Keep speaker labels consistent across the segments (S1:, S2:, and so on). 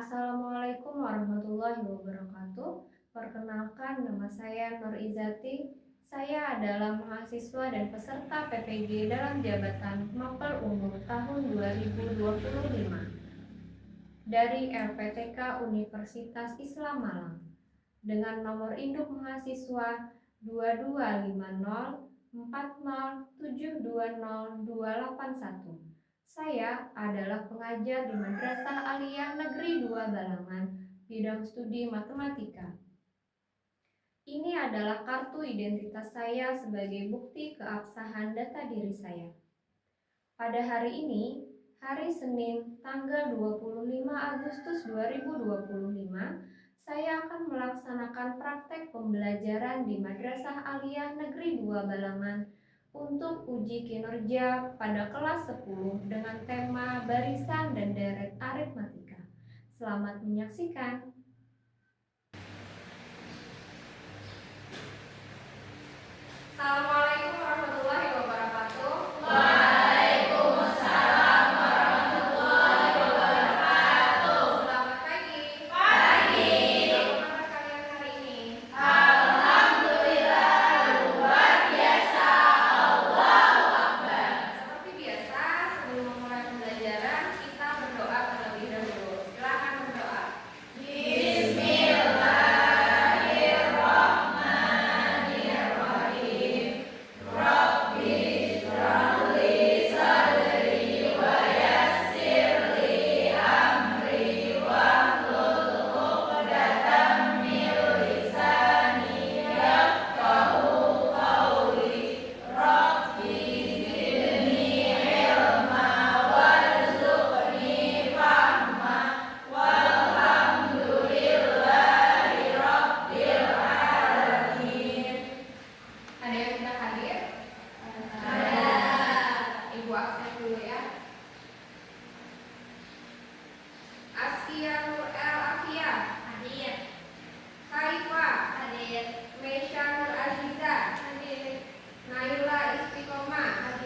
S1: Assalamualaikum warahmatullahi wabarakatuh. Perkenalkan, nama saya Nur Izati. Saya adalah mahasiswa dan peserta PPG dalam jabatan Mapel Umum tahun 2025 dari LPTK Universitas Islam Malang dengan nomor induk mahasiswa 225040720281. Saya adalah pengajar di Madrasah Aliyah Negeri 2 Balangan, bidang studi matematika. Ini adalah kartu identitas saya sebagai bukti keabsahan data diri saya. Pada hari ini, hari Senin, tanggal 25 Agustus 2025, saya akan melaksanakan praktek pembelajaran di Madrasah Aliyah Negeri 2 Balangan untuk uji kinerja pada kelas 10 dengan tema barisan dan deret aritmatika. Selamat menyaksikan. Assalamualaikum warahmatullahi wabarakatuh.
S2: Waalaikumsalam warahmatullahi wabarakatuh.
S1: Selamat pagi.
S2: Pagi.
S1: Bagaimana kalian hari ini?
S2: Alhamdulillah luar biasa. Allahu Akbar.
S1: Seperti biasa, sebelum memulai pembelajaran, kita berdoa terlebih dahulu. Silakan berdoa.
S2: Bismillahirrahmanirrahim. Rabbi shrahli sadri wa yassirli amri wahlul 'uqdatam min lisani yafqahu qawli. Rabbi zidni ilma warzuqni fahma. Walhamdulillahi rabbil alamin.
S1: Ada yang tidak hadir?
S2: Ada.
S1: Ibu absen dulu ya. Askia Nur El Afia,
S2: Hadir.
S1: Kaifa,
S2: Hadir.
S1: Meisha Nur Aziza,
S2: Hadir.
S1: Naila Istiqomah,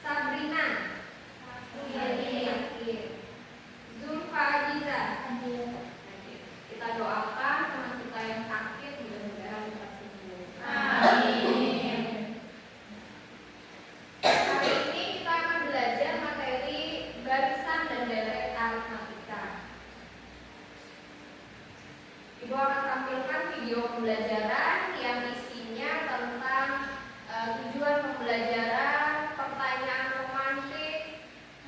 S1: Sabrina,
S2: Hadir.
S1: Zulfa Aziza.
S2: Hadir.
S1: Kita doakan teman kita yang sakit mudah-mudahan cepat sembuh.
S2: Amin.
S1: Hari ini kita akan belajar materi barisan dan deret aritmatika. Ibu akan tampilkan video pembelajaran yang isinya tentang tujuan pembelajaran, pertanyaan romantik,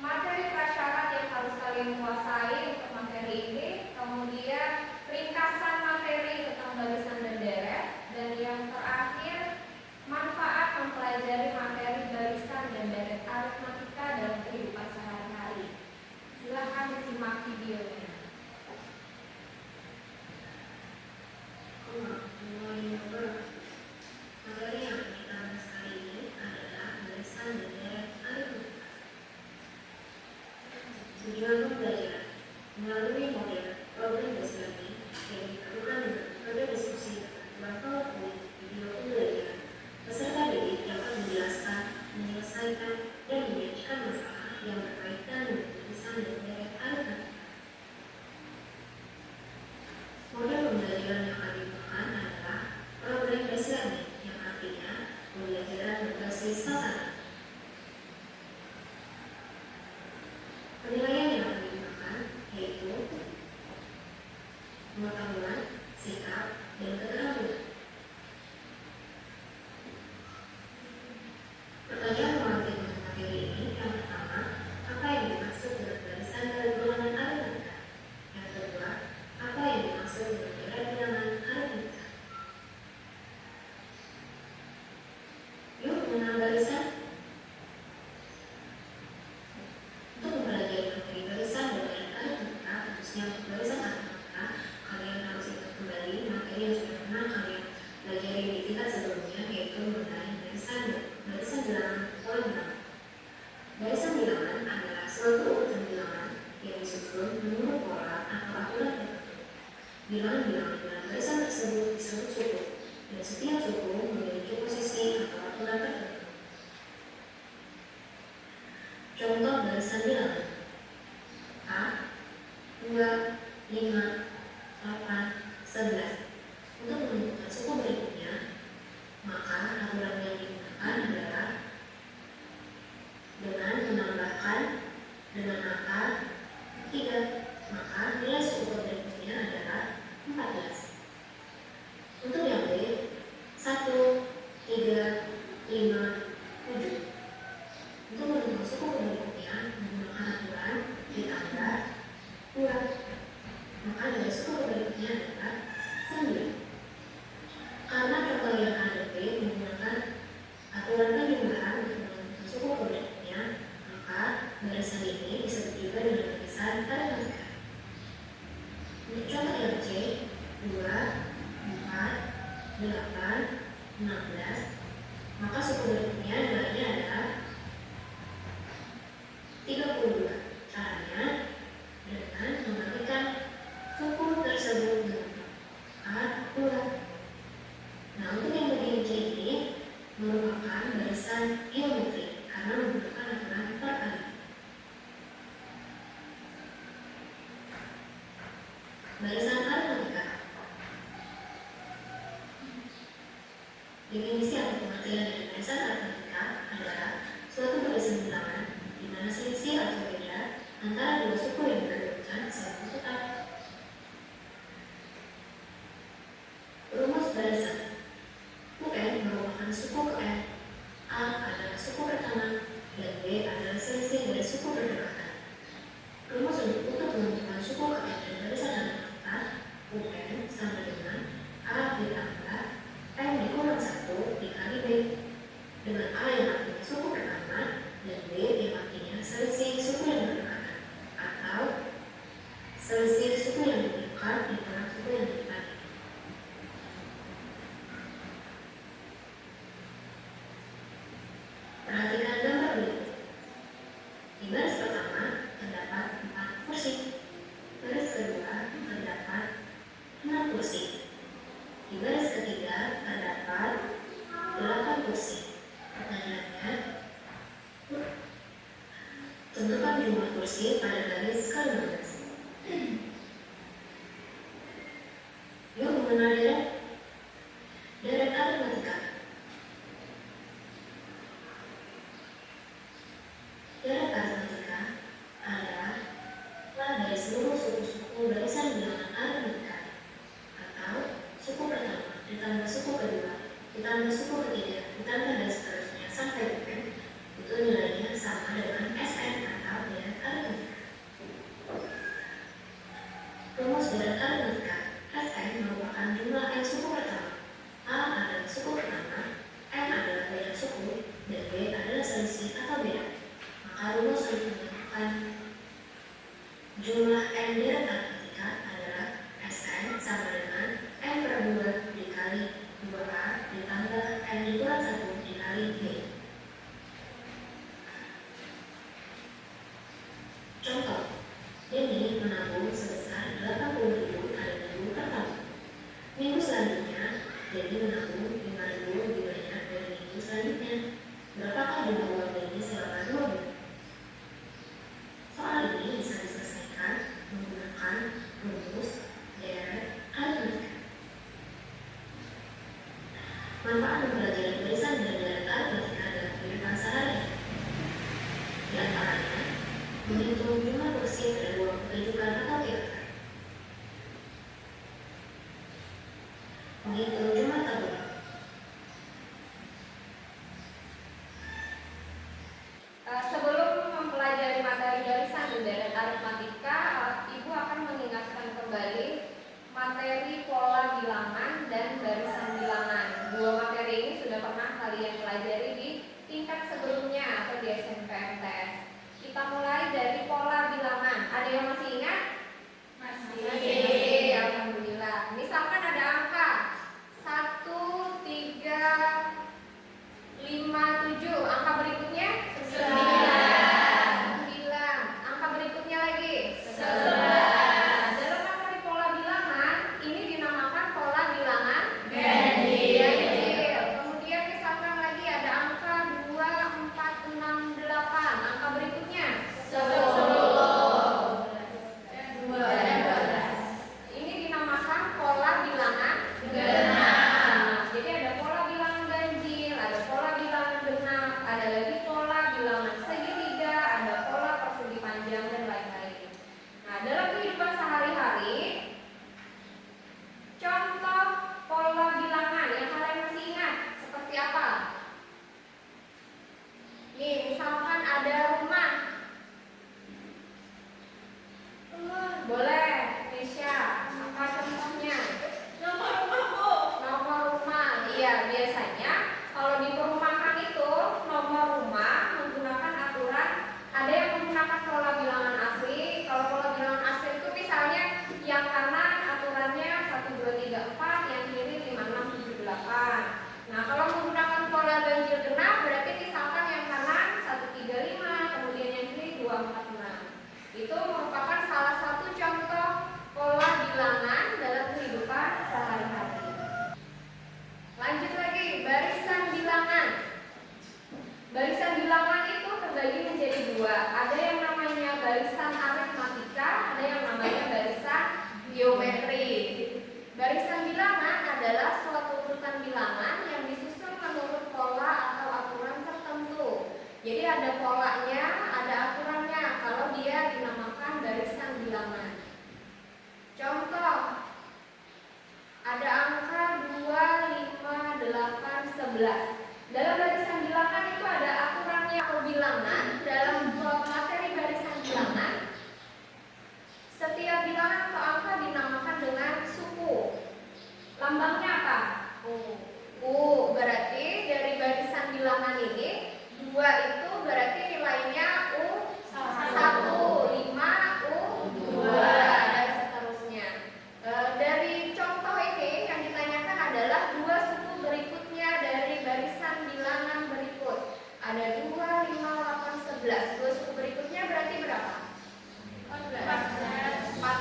S1: materi prasyarat yang harus kalian kuasai untuk materi ini, kemudian ringkasan materi tentang barisan dan deret, dan yang terakhir manfaat mempelajari materi barisan dan deret aritmatika dalam kehidupan sehari-hari. Silakan disimak videonya.
S3: Materi yang kita bahas kali ini adalah barisan dan deret aritmatika. Tujuan pembelajaran melalui model problem based learning yang dilakukan dengan metode diskusi dan PowerPoint video pembelajaran. Peserta didik dapat menjelaskan, menyelesaikan, dan menyajikan masalah yang berkaitan dengan barisan dan deret aritmatika. Model pembelajaran yang akan digunakan adalah problem based learning, yang artinya pembelajaran berbasis sasaran. Penilaian yang akan digunakan yaitu pengetahuan, sikap, dan keterampilan. Pertanyaan romantik untuk materi ini yang pertama, apa yang dimaksud dengan barisan dari bilangan aritmatika? Yang kedua, apa yang dimaksud dengan deret bilangan aritmatika? Yuk mengenal barisan. Untuk mempelajari materi barisan dan deret aritmatika, khususnya untuk barisan aritmatika, kalian harus ingat kembali materi yang sudah pernah kalian pelajari di tingkat sebelumnya, yaitu mengenai barisan bilangan pola bilangan. Barisan bilangan adalah suatu urutan bilangan yang disusun menurut pola atau aturan tertentu. Bilangan-bilangan dalam barisan tersebut disebut suku, dan setiap suku memiliki posisi atau aturan tertentu. Contoh barisan bilangan: A, 2, 5, 8, 11. Untuk menentukan suku berikutnya, maka aturan yang digunakan adalah dengan menambahkan dengan angka 3, maka nilai suku berikutnya adalah 14. Untuk yang B, 1, 3, 5, 7. Untuk menentukan suku berikutnya menggunakan aturan ditambah 2, maka nilai suku berikutnya adalah 9. Karena contoh yang ada B menggunakan aturan penjumlahan untuk menentukan suku berikutnya, maka barisan ini disebut juga dengan barisan aritmatika. Untuk contoh yang C, 2, 4, 8, 16, maka suku berikutnya nilainya adalah 32. Caranya dengan mengartikan suku tersebut dengan aturan. Nah, untuk yang bagian C ini merupakan barisan geometri karena menggunakan aturan perkalian. Barisan aritmatika. Definisi atau pengertian dari barisan aritmatika adalah suatu barisan bilangan di mana selisih atau beda antara dua suku yang berbeda selalu tetap. Rumus barisan. UN merupakan suku ke N. A adalah suku pertama dan B adalah selisih dari suku berdekatan. Rumus untuk menentukan suku ke N dan barisan aritmatika, UN sama dengan A ditambah N dikurang 1 dikali B, dengan A yang artinya suku pertama dan B yang artinya selisih suku yang berdekatan atau selisih suku yang lebih dekat dikurangi suku yang lebih dekat. Perhatikan gambar berikut. Di baris pertama terdapat 4 kursi. Baris kedua terdapat 6 kursi. Di baris ketiga terdapat 8 kursi. Pertanyaannya, tentukan jumlah kursi pada garis ke-15. Yuk mengenal deret aritmatika. Deret aritmatika adalah dari seluruh suku-suku barisan bilangan aritmatika atau suku pertama ditambah suku kedua ditambah suku ketiga ditambah dan seterusnya sampai UN, itu nilainya sama dengan SN atau deret aritmatika. Rumus deret aritmatika. SN merupakan jumlah N suku pertama. A adalah suku pertama, N adalah beda suku, dan B adalah selisih atau beda. Maka rumus untuk menentukan jumlah N deret aritmatika adalah SN sama dengan N per 2 dikali 2A ditambah N dikurang 1 dikali B. Contoh, Denny menabung sebesar 80.000 kali minggu pertama. Minggu selanjutnya, Denny menabung 5.000 lebih banyak dari minggu selanjutnya. Berapakah jumlah uang Denny selama 2 bulan? Soal ini bisa diselesaikan menggunakan rumus deret aritmatika. Manfaat mempelajari barisan dan deret aritmatika dalam kehidupan sehari-hari. Di antaranya, menghitung jumlah kursi pada ruang pertunjukan atau teater, menghitung jumlah tabungan.
S1: Sebelum mempelajari materi barisan dan deret aritmatika, Ibu akan mengingatkan kembali materi pola bilangan dan barisan bilangan. Dua materi ini sudah pernah kalian pelajari di tingkat sebelumnya atau di SMP MTS. Kita mulai dari pola bilangan. Ada yang masih ingat? Masih. Alhamdulillah. Misalkan ada angka 1, 3, 5, 7. Angka berikutnya 9. Angka berikutnya lagi 11. Dalam materi pola bilangan ini dinamakan pola bilangan ganjil. Kemudian misalkan lagi ada angka 2, 4, 6, 8. Angka berikutnya 10.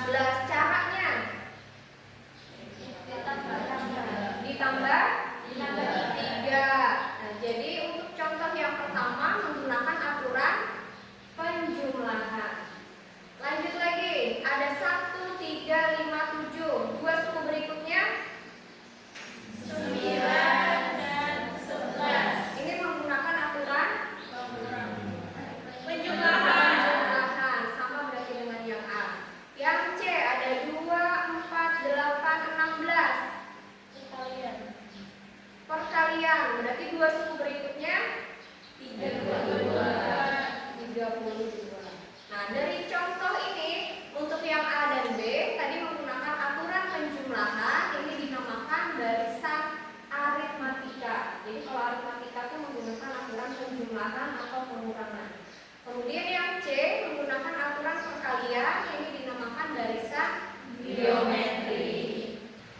S1: 16. Caranya ditambah 3. Nah, jadi untuk contoh yang pertama menggunakan aturan penjumlahan. Lanjut lagi, ada 1, 3, 5, 7. Dua suku berikutnya
S2: 9 dan 11.
S1: ini menggunakan aturan
S2: Penjumlahan.
S1: penjumlahan, sama berarti dengan yang A. Yang C ada 2, 4, 8, 16. Perkalian, berarti dua suku berikutnya
S2: 32.
S1: 32. Nah, dari contoh ini untuk yang A dan B tadi menggunakan aturan penjumlahan, ini dinamakan barisan aritmatika. Jadi kalau aritmatika itu menggunakan aturan penjumlahan atau pengurangan. Kemudian yang C menggunakan aturan perkalian, ini dinamakan barisan
S2: Geometri.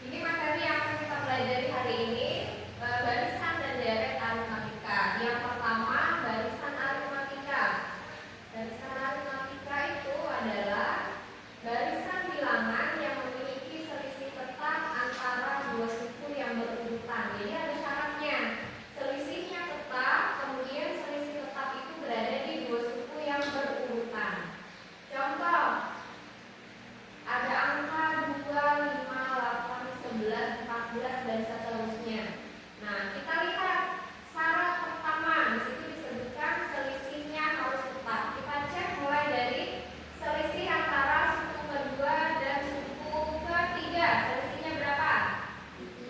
S1: Ini materi yang akan kita pelajari hari ini, barisan dan deret aritmatika. Yang pertama, barisan aritmatika. Barisan aritmatika itu adalah barisan bilangan yang memiliki selisih tetap antara dua suku yang berurutan. Jadi ada syaratnya. Selisihnya tetap, kemudian selisih tetap itu berada di dua suku yang berurutan. Contoh, ada angka 2, 5, 8, 11, 14 dan seterusnya. Nah, kita lihat syarat pertama. Di situ disebutkan selisihnya harus tetap. Kita cek mulai dari selisih antara suku kedua dan suku ketiga. Selisihnya berapa?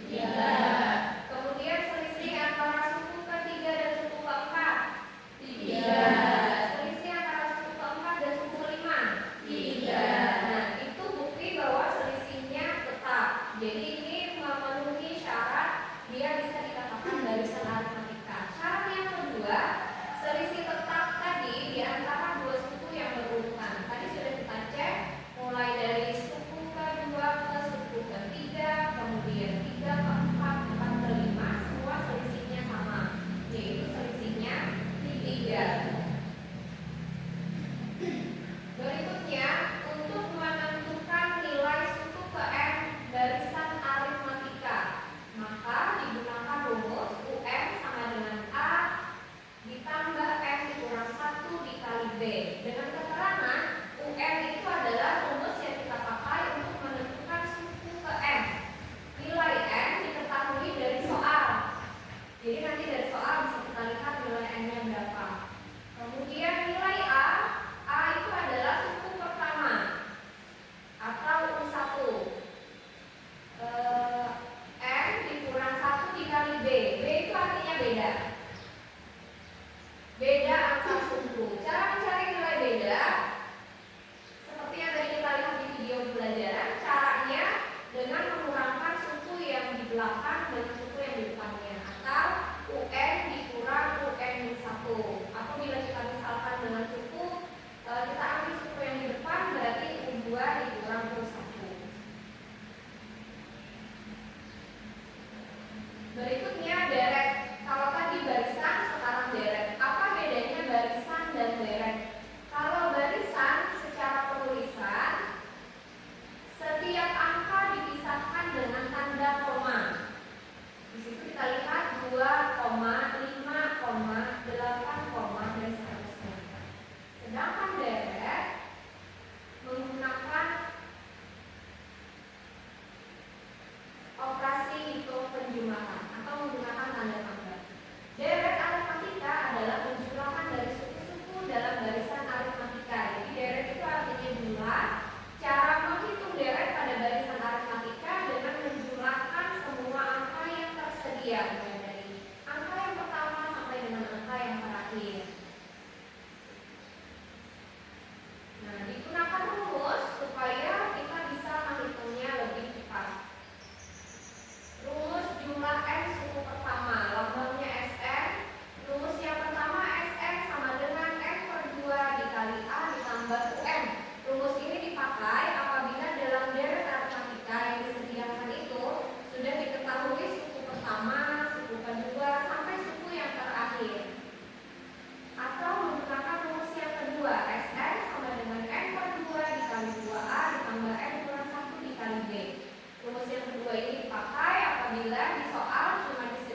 S2: 3.
S1: Kemudian selisih antara suku ketiga dan suku keempat.
S2: 3.
S1: Selisih antara suku keempat dan suku kelima.
S2: 3.
S1: Nah, itu bukti bahwa selisihnya tetap. Jadi ini memenuhi syarat dia bisa dikatakan barisan aritmatika. Syarat yang kedua, selisih tetap tadi di antara dua suku yang berurutan. Tadi sudah kita cek mulai dari suku kedua ke suku ketiga, kemudian 3 ke 4, 4 ke 5, semua selisihnya sama, yaitu selisihnya 3. Berikutnya, untuk menentukan nilai suku ke M barisan aritmatika, maka digunakan rumus UM sama dengan A ditambah M dikurang 1 dikali B. Dengan keterangan UM itu adalah rumus yang kita pakai untuk menentukan suku ke M. Nilai M diketahui dari soal. Jadi nanti dari soal bisa kita lihat nilai M-nya berapa. Kemudian nilai A itu adalah suku pertama atau U1. M dikurang 1 dikali B. B itu artinya beda. Beda angka suku. Cara mencari nilai beda seperti yang tadi kita lihat di video pembelajaran, caranya dengan mengurangkan suku yang di belakang dengan suku yang di depannya, atau UN dikurang UN-1. Apabila kita misalkan dengan suku, kita ambil suku yang di depan, berarti U2 dikurang U1. Berikutnya deret. Kalau tadi barisan, sekarang deret. Apa bedanya barisan dan deret? Kalau barisan secara penulisan, setiap angka dipisahkan dengan tanda koma.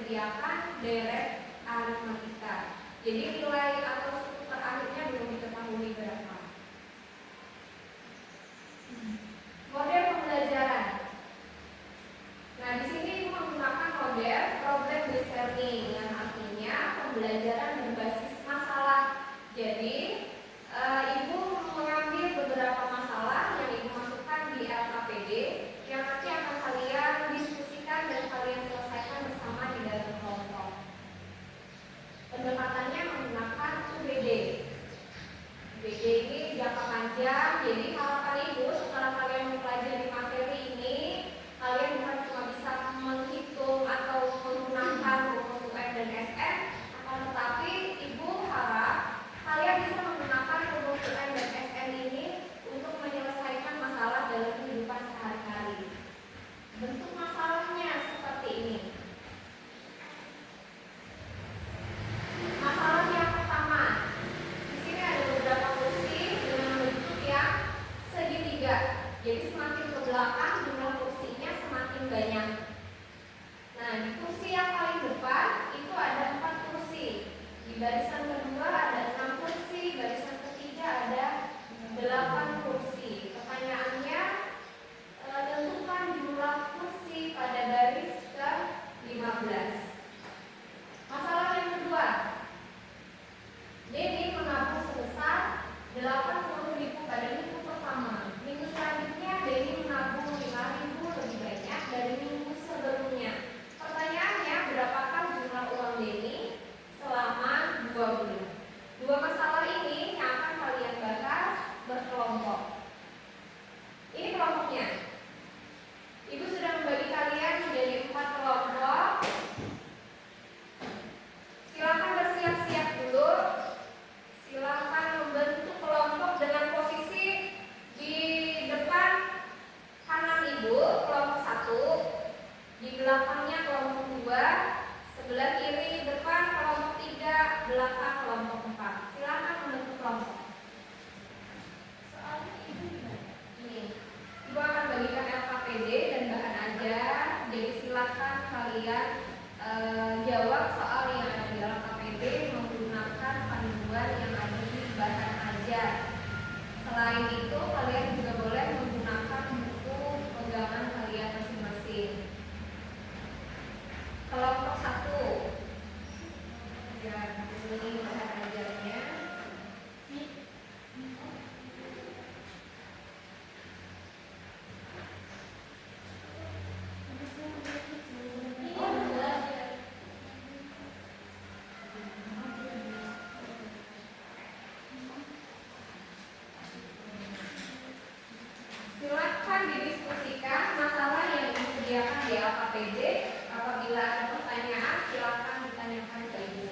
S1: disediakan deret aritmatika. Jadi nilai atau struktur terakhirnya belum diketahui berapa. Model pembelajaran. Nah, di sini Ibu menggunakan model problem based learning yang artinya pembelajaran berbasis masalah. Jadi, Ibu mengambil beberapa masalah yang Ibu masukkan di LKPD yang nanti akan kalian diskusikan dan kalian selesaikan bersama di dalam kelompok. Pendekatannya menggunakan UBD. UBD ini jangka panjang, jadi harapan Ibu setelah kalian mempelajari materi ini, kalian bukan cuma bisa menghitung atau menggunakan rumus UN dan SM, akan tetapi Ibu harap kalian bisa menggunakan rumus UN dan SM ini untuk menyelesaikan masalah dalam kehidupan sehari-hari. Bentuk masalahnya seperti ini. Masalah yang pertama, di sini ada beberapa kursi dengan bentuk yang segitiga. Jadi semakin ke belakang jumlah kursinya semakin banyak. Nah, di kursi yang paling depan itu ada 4 kursi. Di barisan kedua ada 6 kursi, barisan ketiga ada 8 kursi. Pertanyaannya, tentukan jumlah kursi pada baris ke-15. Masalah yang kedua, Denny menabung sebesar 80.000 pada minggu pertama. Minggu selanjutnya Denny menabung 5.000 lebih banyak dari minggu sebelumnya. Pertanyaannya, berapakah jumlah uang Denny selama 2 bulan? Dua masalah ini yang akan kalian bahas berkelompok. Ini kelompoknya. Ibu sudah membagi kalian menjadi 4 kelompok. Silakan bersiap-siap dulu. Silakan membentuk kelompok dengan posisi di depan kanan Ibu, kelompok 1. Di belakangnya kelompok 2. Sebelah kiri depan kelompok 3, belakang kelompok 4. Silakan membentuk kelompok. Soalnya Ibu gimana? Ini. Ibu akan bagikan LKPD dan bahan ajar. Jadi silakan kalian jawab soal yang ada di LKPD menggunakan panduan yang ada di bahan ajar. Selain itu, kalian juga boleh menggunakan buku pegangan kalian masing-masing. Kelompok 1. Ya, ini bahan ajarnya. Silakan didiskusikan masalah yang disediakan di LKPD. Apabila ada pertanyaan, silakan ditanyakan ke Ibu.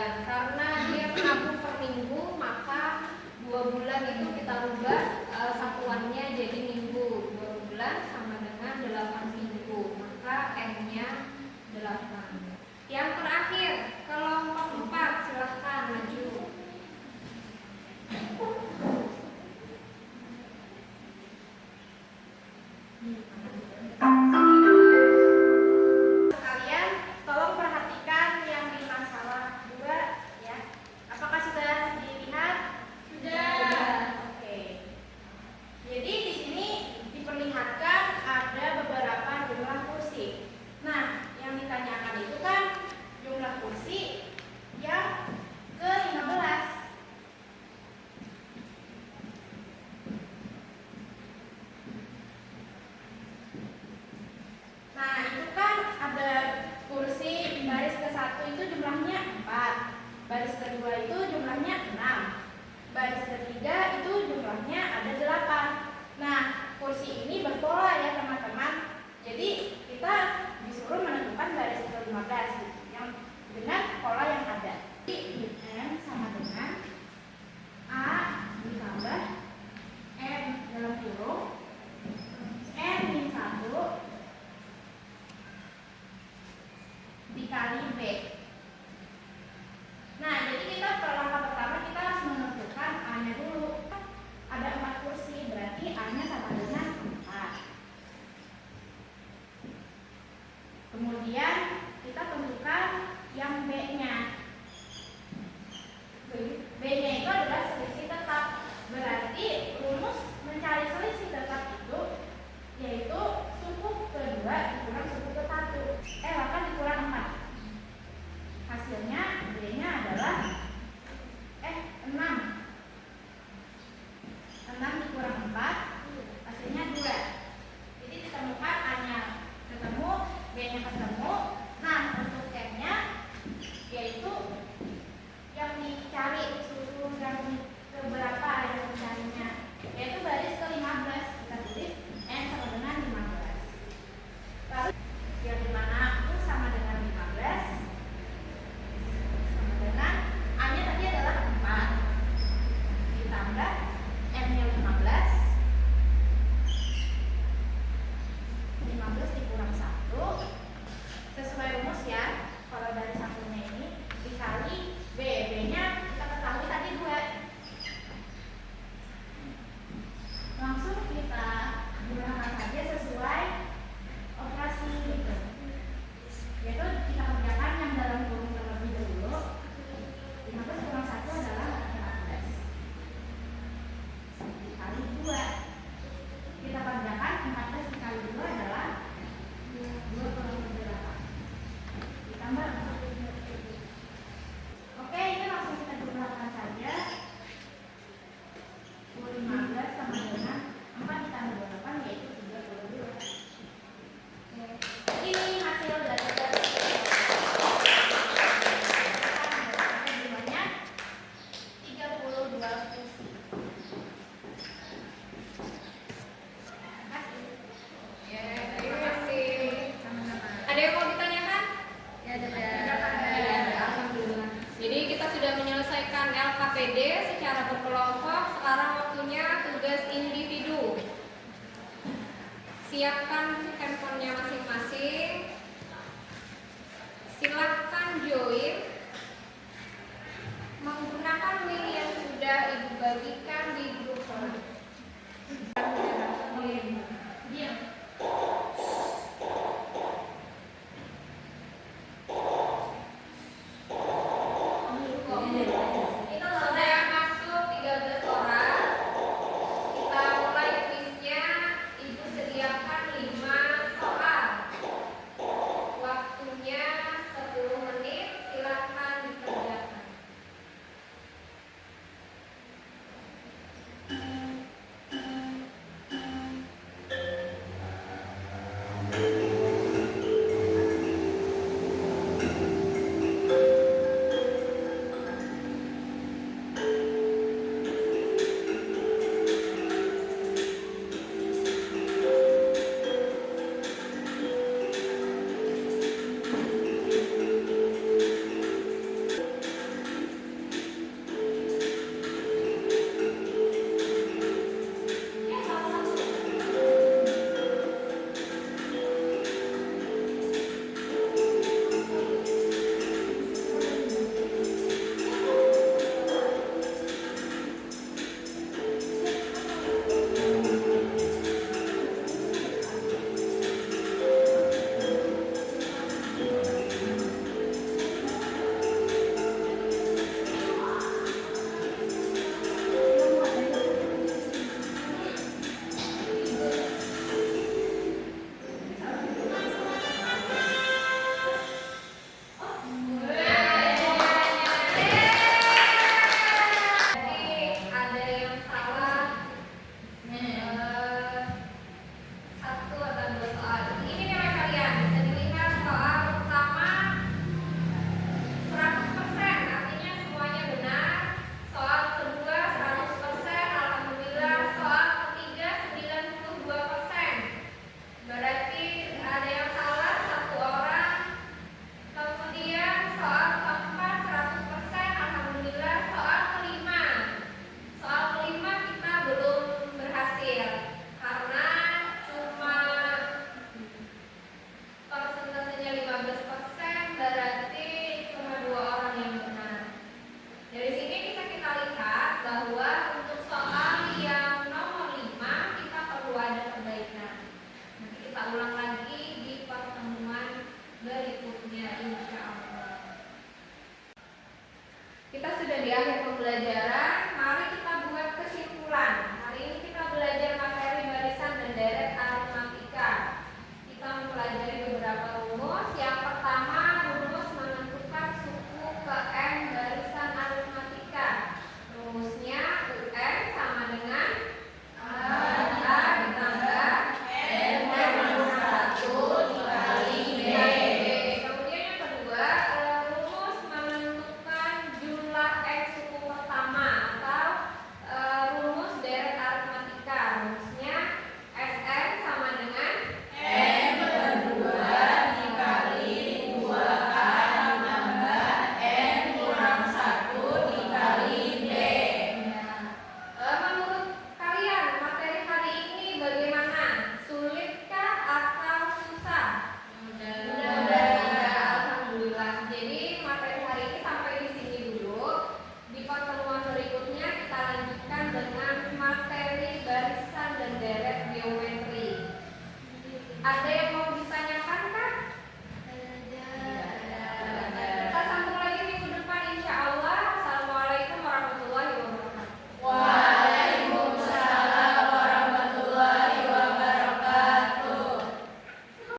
S1: bulan. Karena dia menabung per minggu, maka 2 bulan itu kita rubah satuannya jadi minggu. 2 bulan sama dengan 8 minggu, maka M-nya 8. Yang terakhir, kelompok 4, silahkan maju.
S4: Sekalian, tolong perhatikan yang di masalah 2 ya. Apakah sudah dilihat?
S2: Sudah.
S4: Oke. Jadi di sini diperlihatkan ada beberapa jumlah kursi. Nah, yang ditanyakan itu kan jumlah kursi yang ke-15. Nah, itu kan ada kursi baris ke-1 itu jumlahnya 4, baris kedua itu jumlahnya 6, baris ketiga itu jumlahnya ada 8. Nah, kursi ini berpola ya teman-teman. Jadi kita disuruh menentukan baris ke-15 yang dengan pola yang ada. Jadi M sama dengan A ditambah M dalam kurung N min 1 dikali B. Nah, jadi kita langkah pertama kita harus menentukan A-nya dulu. Ada 4 kursi, berarti A-nya sama dengan 4. Kemudian kita tentukan yang